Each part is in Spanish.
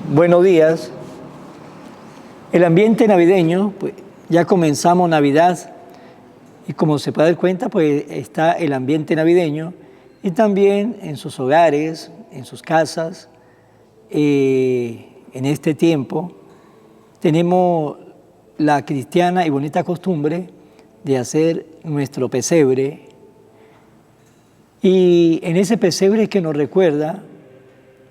Buenos días. El ambiente navideño, pues ya comenzamos Navidad y como se puede dar cuenta, pues está el ambiente navideño y también en sus hogares, en sus casas, en este tiempo tenemos la cristiana y bonita costumbre de hacer nuestro pesebre y en ese pesebre que nos recuerda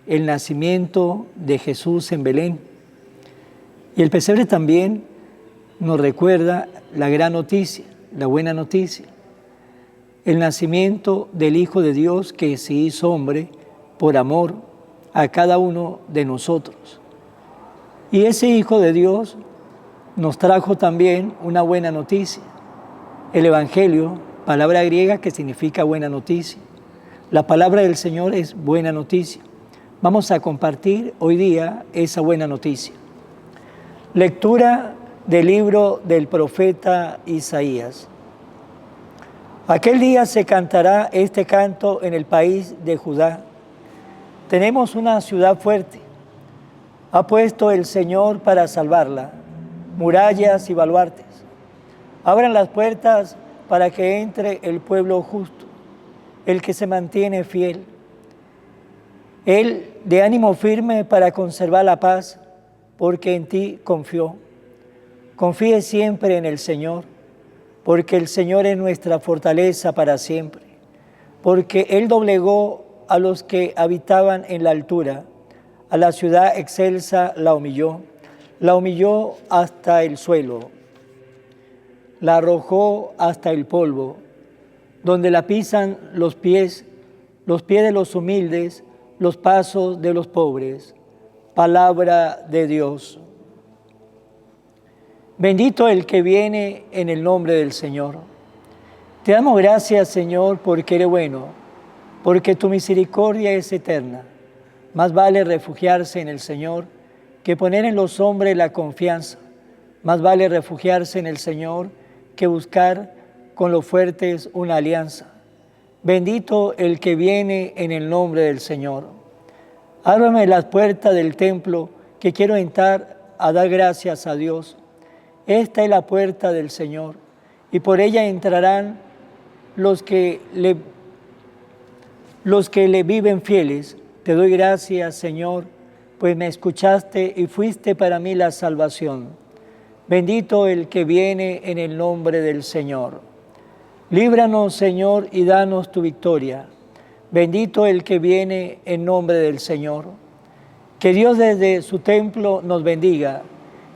el nacimiento de Jesús en Belén. Y el pesebre también nos recuerda la gran noticia, la buena noticia, el nacimiento del Hijo de Dios que se hizo hombre por amor a cada uno de nosotros. Y ese Hijo de Dios nos trajo también una buena noticia, el Evangelio, palabra griega que significa buena noticia. La palabra del Señor es buena noticia. Vamos a compartir hoy día esa buena noticia. Lectura del libro del profeta Isaías. Aquel día se cantará este canto en el país de Judá. Tenemos una ciudad fuerte. Ha puesto el Señor para salvarla, murallas y baluartes. Abran las puertas para que entre el pueblo justo, el que se mantiene fiel. Él de ánimo firme para conservar la paz, porque en ti confió. Confíe siempre en el Señor, porque el Señor es nuestra fortaleza para siempre. Porque Él doblegó a los que habitaban en la altura, a la ciudad excelsa la humilló hasta el suelo, la arrojó hasta el polvo, donde la pisan los pies de los humildes, los pasos de los pobres. Palabra de Dios. Bendito el que viene en el nombre del Señor. Te damos gracias, Señor, porque eres bueno, porque tu misericordia es eterna. Más vale refugiarse en el Señor que poner en los hombres la confianza. Más vale refugiarse en el Señor que buscar con los fuertes una alianza. Bendito el que viene en el nombre del Señor. Ábrame las puertas del templo, que quiero entrar a dar gracias a Dios. Esta es la puerta del Señor, y por ella entrarán los que le viven fieles. Te doy gracias, Señor, pues me escuchaste y fuiste para mí la salvación. Bendito el que viene en el nombre del Señor. Líbranos, Señor, y danos tu victoria. Bendito el que viene en nombre del Señor. Que Dios desde su templo nos bendiga.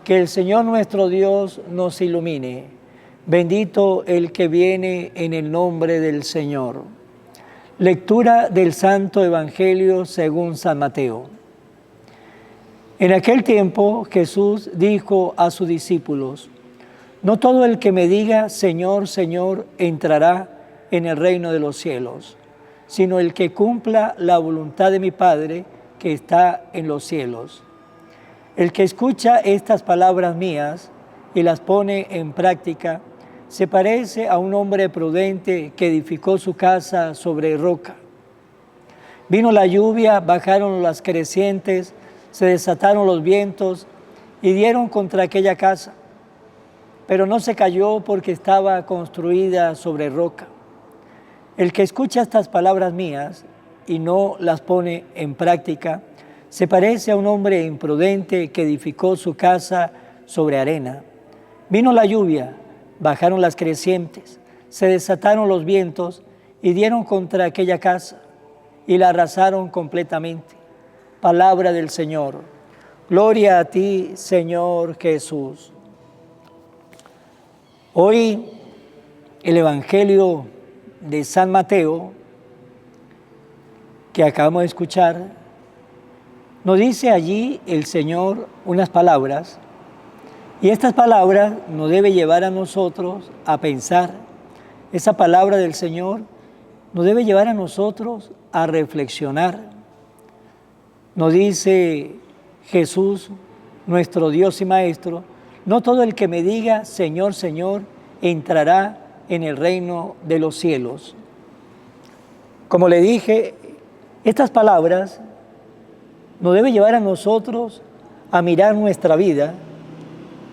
Que el Señor nuestro Dios nos ilumine. Bendito el que viene en el nombre del Señor. Lectura del Santo Evangelio según San Mateo. En aquel tiempo Jesús dijo a sus discípulos: no todo el que me diga Señor, Señor, entrará en el reino de los cielos, sino el que cumpla la voluntad de mi Padre que está en los cielos. El que escucha estas palabras mías y las pone en práctica, se parece a un hombre prudente que edificó su casa sobre roca. Vino la lluvia, bajaron las crecientes, se desataron los vientos y dieron contra aquella casa, pero no se cayó porque estaba construida sobre roca. El que escucha estas palabras mías y no las pone en práctica, se parece a un hombre imprudente que edificó su casa sobre arena. Vino la lluvia, bajaron las crecientes, se desataron los vientos y dieron contra aquella casa y la arrasaron completamente. Palabra del Señor. Gloria a ti, Señor Jesús. Hoy el Evangelio de San Mateo, que acabamos de escuchar, nos dice allí el Señor unas palabras, y estas palabras nos debe llevar a nosotros a pensar. Esa palabra del Señor nos debe llevar a nosotros a reflexionar. Nos dice Jesús, nuestro Dios y Maestro: no todo el que me diga Señor, Señor, entrará en el reino de los cielos. Como le dije, estas palabras nos debe llevar a nosotros a mirar nuestra vida,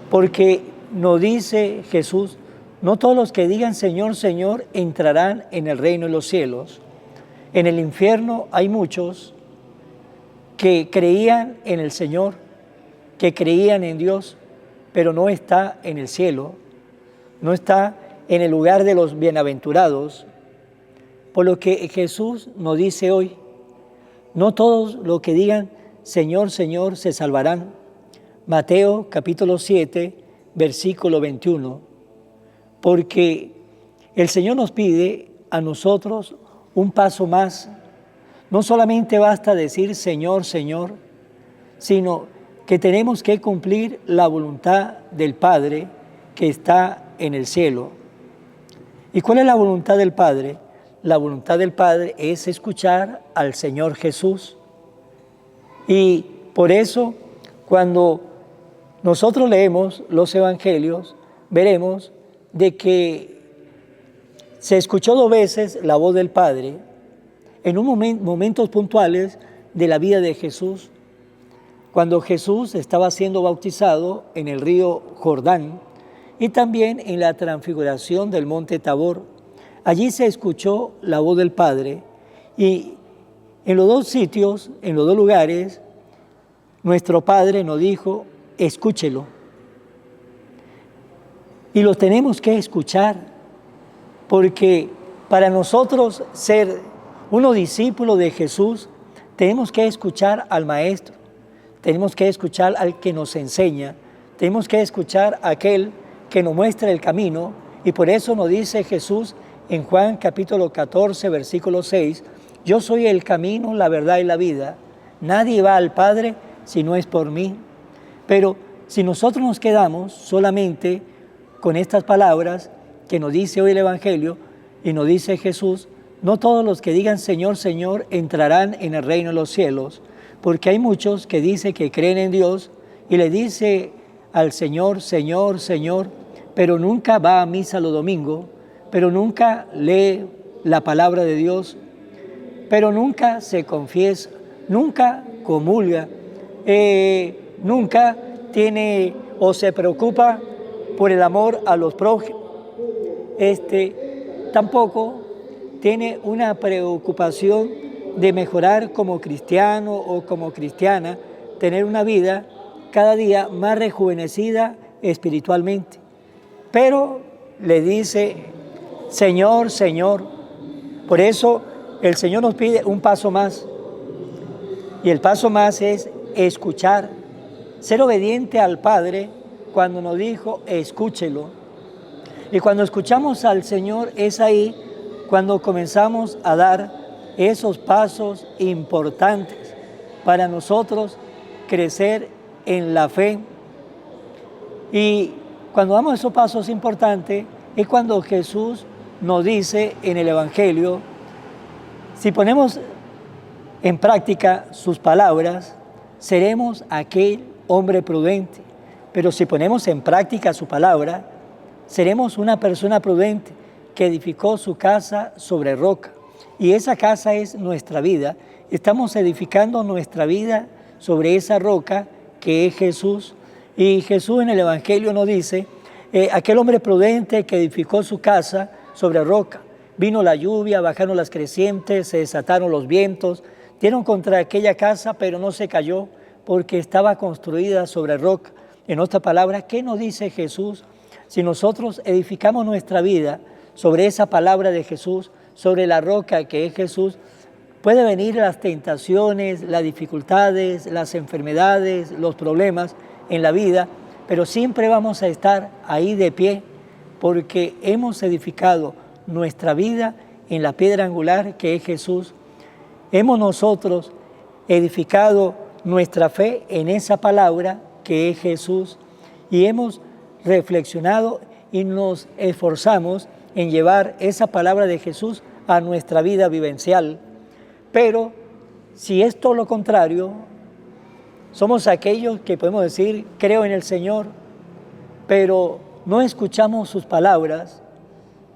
porque nos dice Jesús, no todos los que digan Señor, Señor, entrarán en el reino de los cielos. En el infierno hay muchos que creían en el Señor, que creían en Dios, pero no está en el cielo, no está en el lugar de los bienaventurados. Por lo que Jesús nos dice hoy, no todos los que digan Señor, Señor se salvarán. Mateo capítulo 7, versículo 21. Porque el Señor nos pide a nosotros un paso más. No solamente basta decir Señor, Señor, sino que tenemos que cumplir la voluntad del Padre que está en el cielo. ¿Y cuál es la voluntad del Padre? La voluntad del Padre es escuchar al Señor Jesús. Y por eso, cuando nosotros leemos los evangelios, veremos de que se escuchó 2 veces la voz del Padre en momentos puntuales de la vida de Jesús. Cuando Jesús estaba siendo bautizado en el río Jordán y también en la transfiguración del monte Tabor, allí se escuchó la voz del Padre y en los 2 sitios, en los 2 lugares, nuestro Padre nos dijo, escúchelo. Y lo tenemos que escuchar, porque para nosotros ser unos discípulos de Jesús, tenemos que escuchar al Maestro, tenemos que escuchar al que nos enseña, tenemos que escuchar a aquel que nos muestra el camino, y por eso nos dice Jesús en Juan capítulo 14, versículo 6, yo soy el camino, la verdad y la vida, nadie va al Padre si no es por mí. Pero si nosotros nos quedamos solamente con estas palabras que nos dice hoy el Evangelio y nos dice Jesús, no todos los que digan Señor, Señor entrarán en el reino de los cielos, porque hay muchos que dicen que creen en Dios y le dice al Señor, Señor, Señor, pero nunca va a misa los domingos, pero nunca lee la palabra de Dios, pero nunca se confiesa, nunca comulga, nunca tiene o se preocupa por el amor a los prójimos. Tampoco tiene una preocupación de mejorar como cristiano o como cristiana, tener una vida cada día más rejuvenecida espiritualmente. Pero le dice, Señor, Señor. Por eso el Señor nos pide un paso más. Y el paso más es escuchar, ser obediente al Padre cuando nos dijo, escúchelo. Y cuando escuchamos al Señor es ahí cuando comenzamos a dar esos pasos importantes para nosotros crecer en la fe. Y cuando damos esos pasos importantes es cuando Jesús nos dice en el Evangelio, si ponemos en práctica sus palabras, seremos aquel hombre prudente. Pero si ponemos en práctica su palabra, seremos una persona prudente que edificó su casa sobre roca. Y esa casa es nuestra vida. Estamos edificando nuestra vida sobre esa roca que es Jesús. Y Jesús en el Evangelio nos dice, aquel hombre prudente que edificó su casa sobre roca. Vino la lluvia, bajaron las crecientes, se desataron los vientos, dieron contra aquella casa, pero no se cayó porque estaba construida sobre roca. En otra palabra, ¿qué nos dice Jesús? Si nosotros edificamos nuestra vida sobre esa palabra de Jesús, sobre la roca que es Jesús, puede venir las tentaciones, las dificultades, las enfermedades, los problemas en la vida, pero siempre vamos a estar ahí de pie porque hemos edificado nuestra vida en la piedra angular que es Jesús. Hemos nosotros edificado nuestra fe en esa palabra que es Jesús y hemos reflexionado y nos esforzamos en llevar esa palabra de Jesús a nuestra vida vivencial. Pero si es todo lo contrario, somos aquellos que podemos decir, creo en el Señor, pero no escuchamos sus palabras,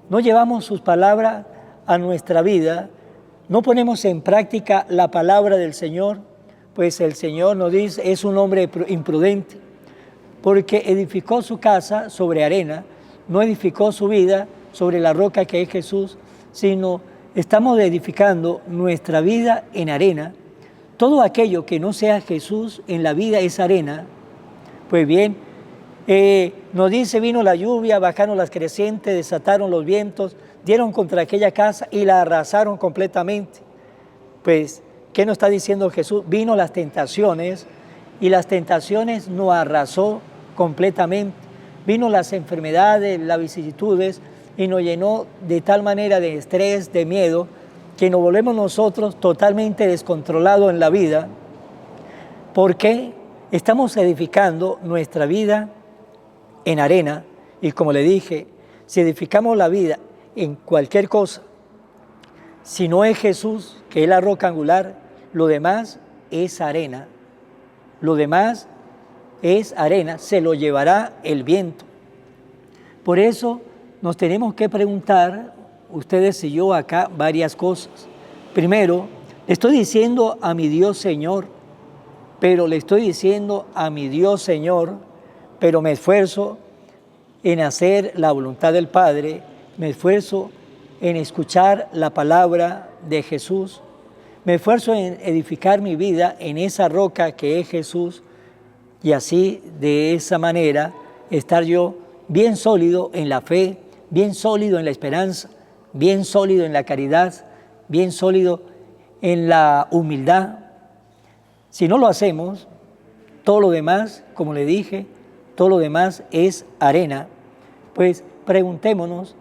no llevamos sus palabras a nuestra vida, no ponemos en práctica la palabra del Señor, pues el Señor nos dice, es un hombre imprudente, porque edificó su casa sobre arena, no edificó su vida sobre la roca que es Jesús, sino estamos edificando nuestra vida en arena. Todo aquello que no sea Jesús en la vida es arena. Pues bien, nos dice, vino la lluvia, bajaron las crecientes, desataron los vientos, dieron contra aquella casa y la arrasaron completamente. Pues, ¿qué nos está diciendo Jesús? Vino las tentaciones y las tentaciones nos arrasó completamente. Vino las enfermedades, las vicisitudes y nos llenó de tal manera de estrés, de miedo, que nos volvemos nosotros totalmente descontrolados en la vida. ¿Por qué? Estamos edificando nuestra vida en arena y como le dije, si edificamos la vida en cualquier cosa, si no es Jesús, que es la roca angular, lo demás es arena. Lo demás es arena, se lo llevará el viento. Por eso nos tenemos que preguntar, ustedes y yo acá, varias cosas. Primero, le estoy diciendo a mi Dios Señor, pero le estoy diciendo a mi Dios Señor, pero me esfuerzo en hacer la voluntad del Padre, me esfuerzo en escuchar la palabra de Jesús, me esfuerzo en edificar mi vida en esa roca que es Jesús y así, de esa manera, estar yo bien sólido en la fe, bien sólido en la esperanza, bien sólido en la caridad, bien sólido en la humildad. Si no lo hacemos, todo lo demás, como le dije, todo lo demás es arena. Pues preguntémonos,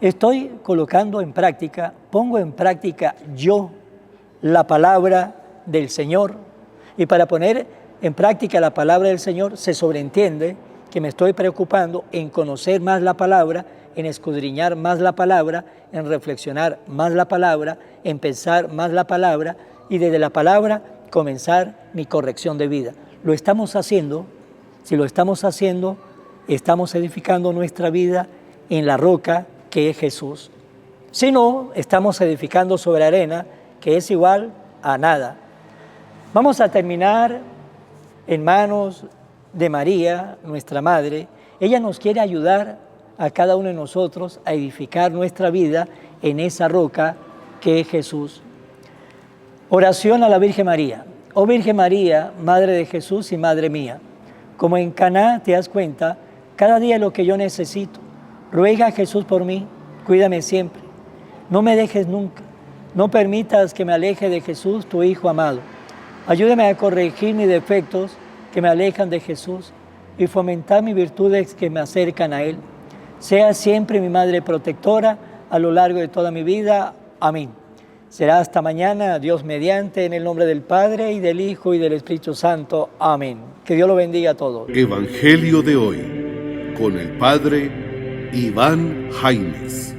¿estoy colocando en práctica, pongo en práctica yo la palabra del Señor? Y para poner en práctica la palabra del Señor se sobreentiende que me estoy preocupando en conocer más la palabra, en escudriñar más la palabra, en reflexionar más la palabra, en pensar más la palabra y desde la palabra comenzar mi corrección de vida. Lo estamos haciendo. Si lo estamos haciendo, estamos edificando nuestra vida en la roca que es Jesús. Si no, estamos edificando sobre arena, que es igual a nada. Vamos a terminar en manos de María, nuestra Madre. Ella nos quiere ayudar a cada uno de nosotros a edificar nuestra vida en esa roca que es Jesús. Oración a la Virgen María. Oh Virgen María, Madre de Jesús y Madre mía, como en Caná te das cuenta, cada día lo que yo necesito. Ruega a Jesús por mí, cuídame siempre. No me dejes nunca, no permitas que me aleje de Jesús, tu Hijo amado. Ayúdame a corregir mis defectos que me alejan de Jesús y fomentar mis virtudes que me acercan a Él. Sea siempre mi Madre protectora a lo largo de toda mi vida. Amén. Será hasta mañana, Dios mediante, en el nombre del Padre, y del Hijo, y del Espíritu Santo. Amén. Que Dios lo bendiga a todos. Evangelio de hoy, con el Padre Iván Jaimes.